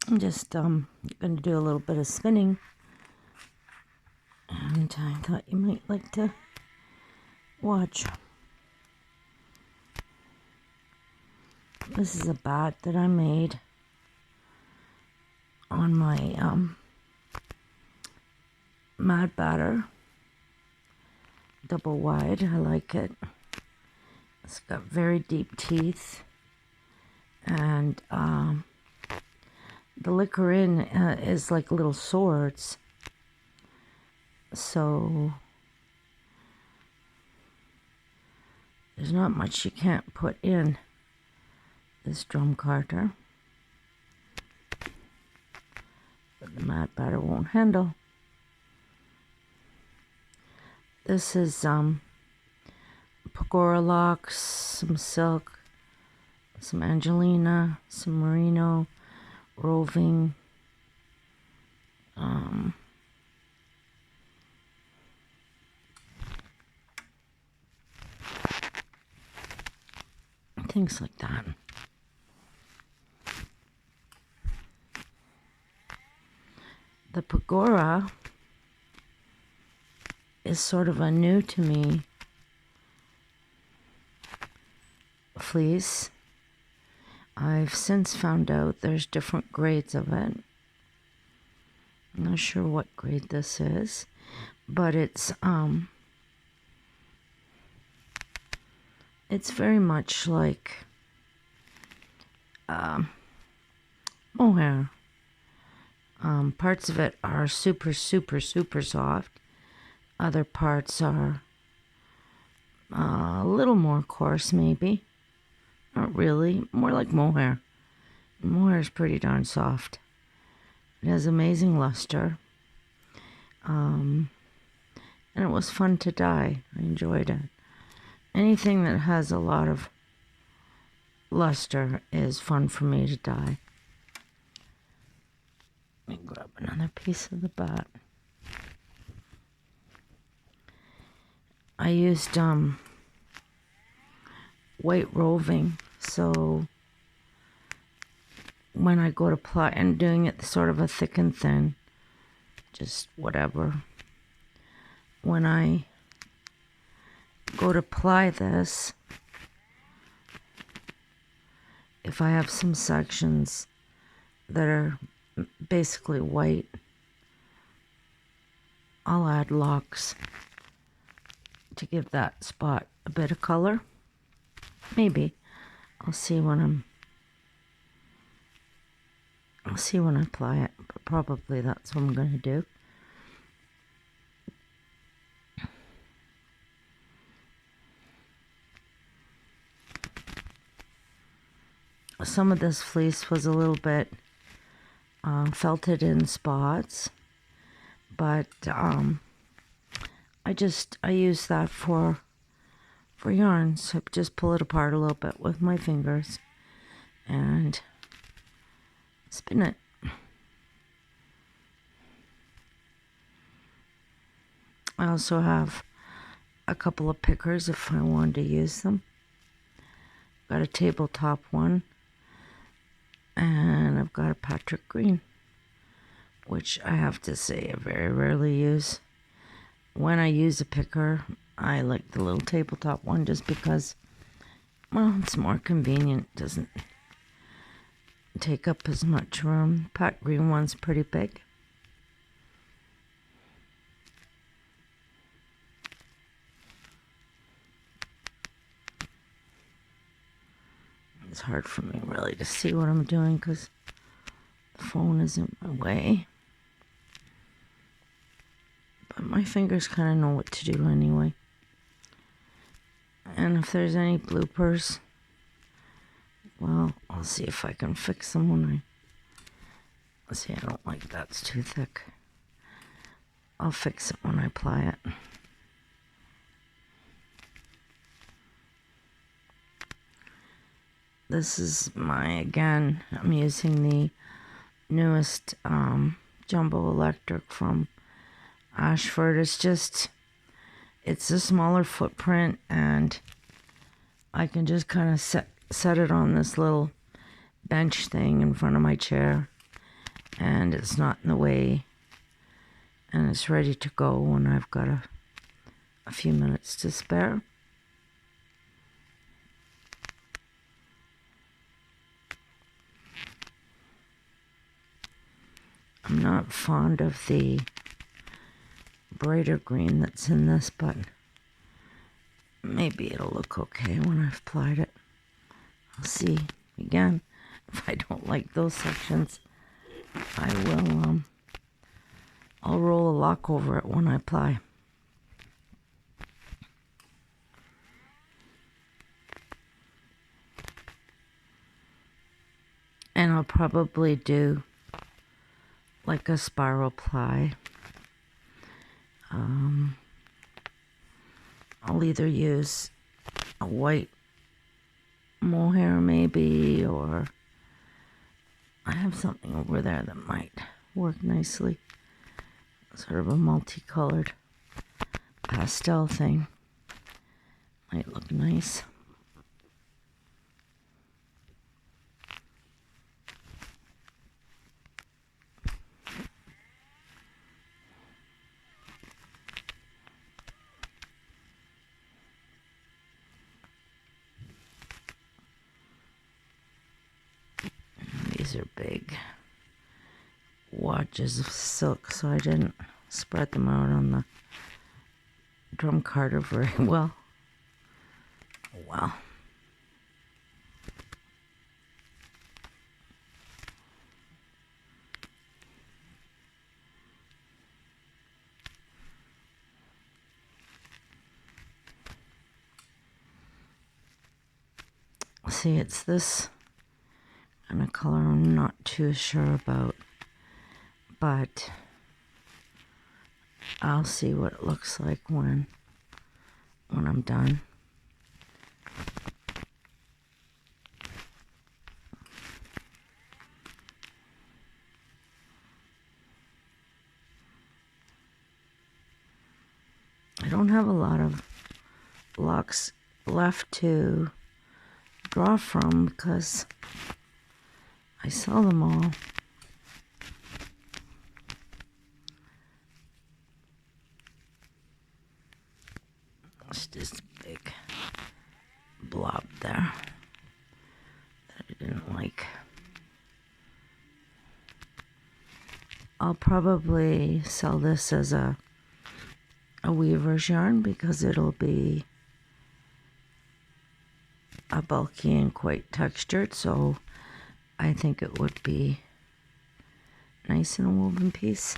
I'm just going to do a little bit of spinning, and I thought you might like to watch. This is a bat that I made on my Mad Batter double wide. I like it. It's got very deep teeth, and the liquor in is like little swords. So there's not much you can't put in this drum carter that the Mad Batter won't handle. This is Pagora locks, some silk, some Angelina, some merino, roving, things like that. The Pagora is sort of a new to me fleece. I've since found out there's different grades of it. I'm not sure what grade this is, but it's very much like mohair. Parts of it are super, super, super soft. Other parts are a little more coarse, maybe. Not really. More like mohair. Mohair is pretty darn soft. It has amazing luster. And it was fun to dye. I enjoyed it. Anything that has a lot of luster is fun for me to dye. Let me grab another piece of the bat. I used white roving, so when I go to ply, and doing it sort of a thick and thin, just whatever. When I go to ply this, if I have some sections that are basically white, I'll add locks to give that spot a bit of color. Maybe. I'll see when I apply it, but probably that's what I'm going to do. Some of this fleece was a little bit felted in spots, but I use that for yarn, so just pull it apart a little bit with my fingers and spin it. I also have a couple of pickers if I wanted to use them. Got a tabletop one, and I've got a Patrick Green, which I have to say I very rarely use. When I use a picker, I like the little tabletop one just because, well, it's more convenient. It doesn't take up as much room. Pat Green one's pretty big. It's hard for me really to see what I'm doing because the phone is in my way. But my fingers kind of know what to do anyway. And if there's any bloopers, well, I'll see if I can fix them when I... See, I don't like that's too thick. I'll fix it when I apply it. This is again, I'm using the newest Jumbo Electric from Ashford. It's a smaller footprint, and I can just kind of set it on this little bench thing in front of my chair and it's not in the way, and it's ready to go when I've got a few minutes to spare. I'm not fond of the brighter green that's in this, but maybe it'll look okay when I've applied it. I'll see. Again, if I don't like those sections, I will, I'll roll a lock over it when I apply. And I'll probably do like a spiral ply. I'll either use a white mohair maybe, or I have something over there that might work nicely. Sort of a multicolored pastel thing. Might look nice. These are big watches of silk, so I didn't spread them out on the drum carder very well. Wow. See, it's this kind of color I'm not too sure about, but I'll see what it looks like when I'm done. I don't have a lot of locks left to draw from because I sell them all. It's just a big blob there that I didn't like. I'll probably sell this as a weaver's yarn because it'll be a bulky and quite textured, so I think it would be nice in a woven piece.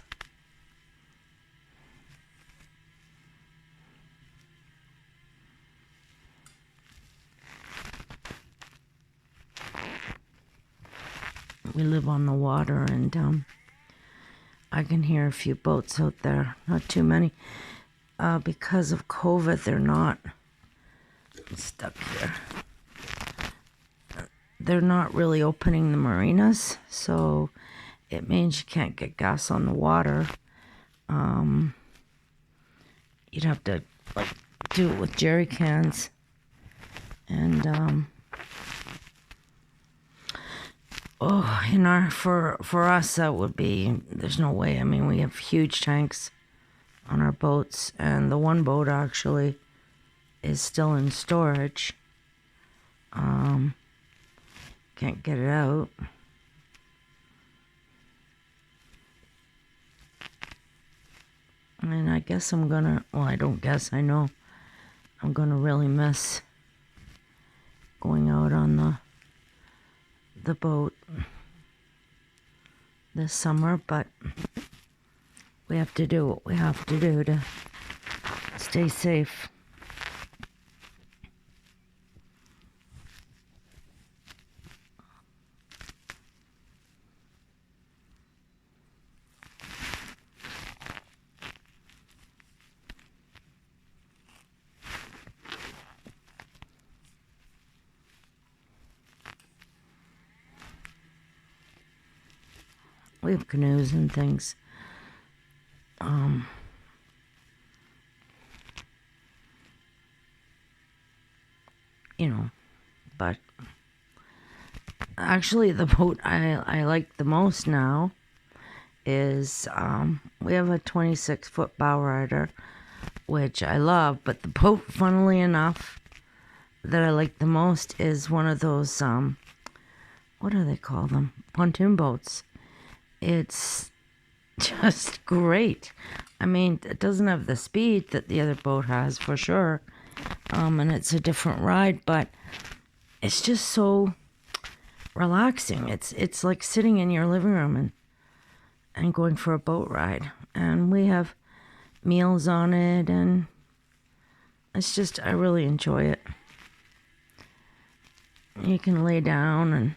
We live on the water, and I can hear a few boats out there, not too many. Because of COVID, they're not stuck here. They're not really opening the marinas, so it means you can't get gas on the water. You'd have to like do it with jerry cans, and for us that would be, there's no way. I mean, we have huge tanks on our boats, and the one boat actually is still in storage. Can't get it out. And I guess I'm gonna, well, I don't guess, I know I'm gonna really miss going out on the boat this summer, but we have to do what we have to do to stay safe. We have canoes and things. But actually the boat I like the most now is we have a 26-foot bow rider, which I love, but the boat, funnily enough, that I like the most is one of those, what do they call them? Pontoon boats. It's just great. I mean, it doesn't have the speed that the other boat has, for sure. And it's a different ride, but it's just so relaxing. It's like sitting in your living room and going for a boat ride. And we have meals on it, and it's just, I really enjoy it. You can lay down and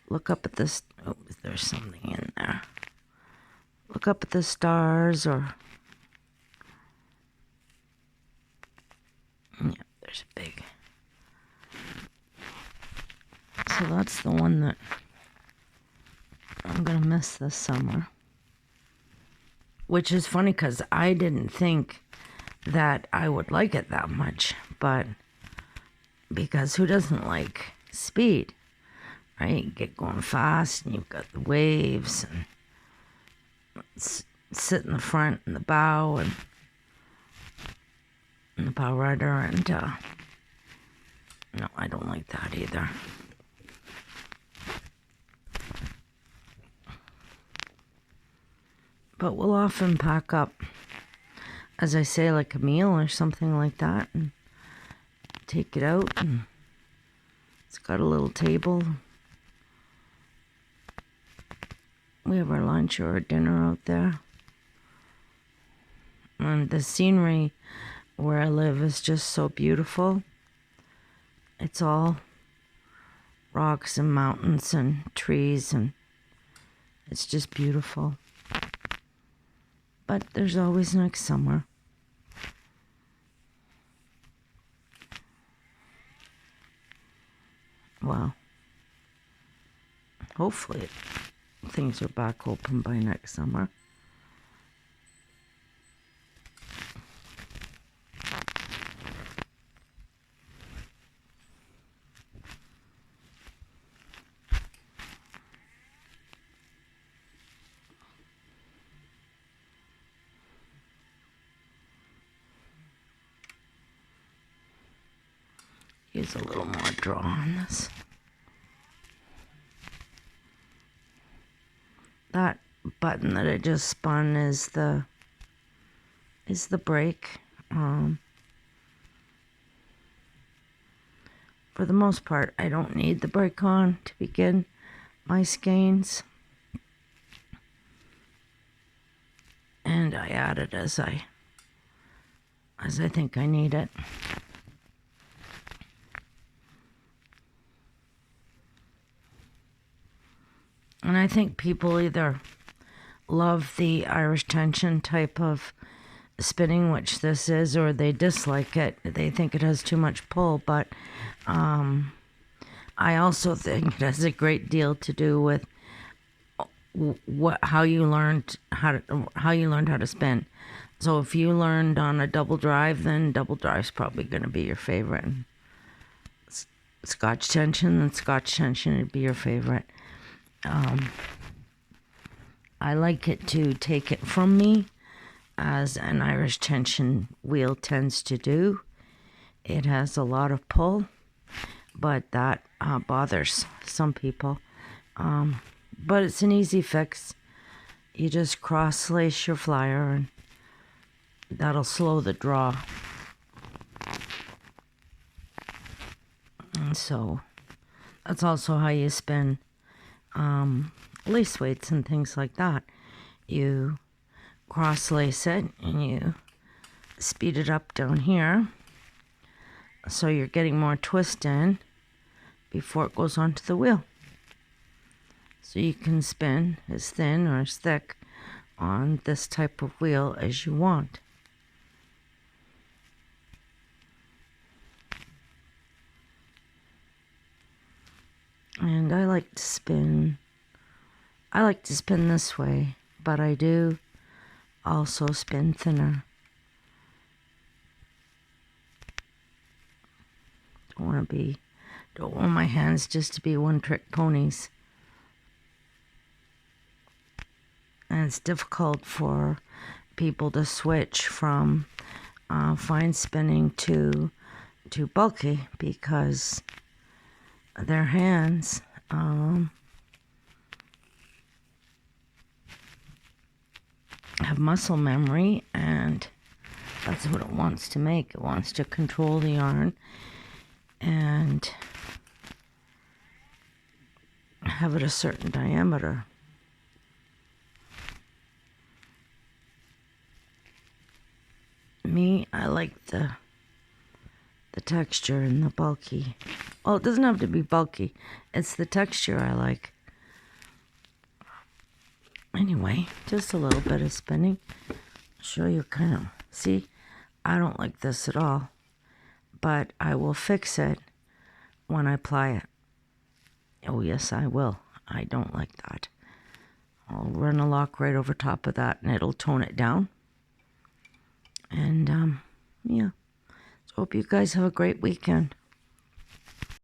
look up at this. Oh, there's something in there. Look up at the stars, or yeah, there's a big. So that's the one that I'm gonna miss this summer. Which is funny because I didn't think that I would like it that much, but because who doesn't like speed, right? You get going fast, and you've got the waves, and sit in the front and the bow and the bow rider, and no, I don't like that either. But we'll often pack up, as I say, like a meal or something like that, and take it out, and it's got a little table. We have our lunch or our dinner out there. And the scenery where I live is just so beautiful. It's all rocks and mountains and trees, and it's just beautiful. But there's always next summer. Well, hopefully things are back open by next summer. Use a little more draw on this. That button that I just spun is the brake. For the most part, I don't need the brake on to begin my skeins. And I add it as I think I need it. And I think people either love the Irish tension type of spinning, which this is, or they dislike it. They think it has too much pull, but I also think it has a great deal to do with how you learned how to spin. So if you learned on a double drive, then double drive's probably going to be your favorite. Scotch tension, then Scotch tension would be your favorite. I like it to take it from me, as an Irish tension wheel tends to do. It has a lot of pull, but that bothers some people. But it's an easy fix. You just cross-lace your flyer, and that'll slow the draw. And so that's also how you spin lace weights and things like that. You cross-lace it and you speed it up down here, so you're getting more twist in before it goes onto the wheel. So you can spin as thin or as thick on this type of wheel as you want. And I like to spin this way, but I do also spin thinner. Don't want my hands just to be one-trick ponies. And it's difficult for people to switch from fine spinning to bulky because their hands have muscle memory, and that's what it wants to make. It wants to control the yarn and have it a certain diameter. Me, I like the texture and the bulky. Well, it doesn't have to be bulky. It's the texture I like. Anyway, just a little bit of spinning. Show you kind of. See, I don't like this at all, but I will fix it when I ply it. Oh, yes, I will. I don't like that. I'll run a lock right over top of that, and it'll tone it down. And, yeah. So hope you guys have a great weekend.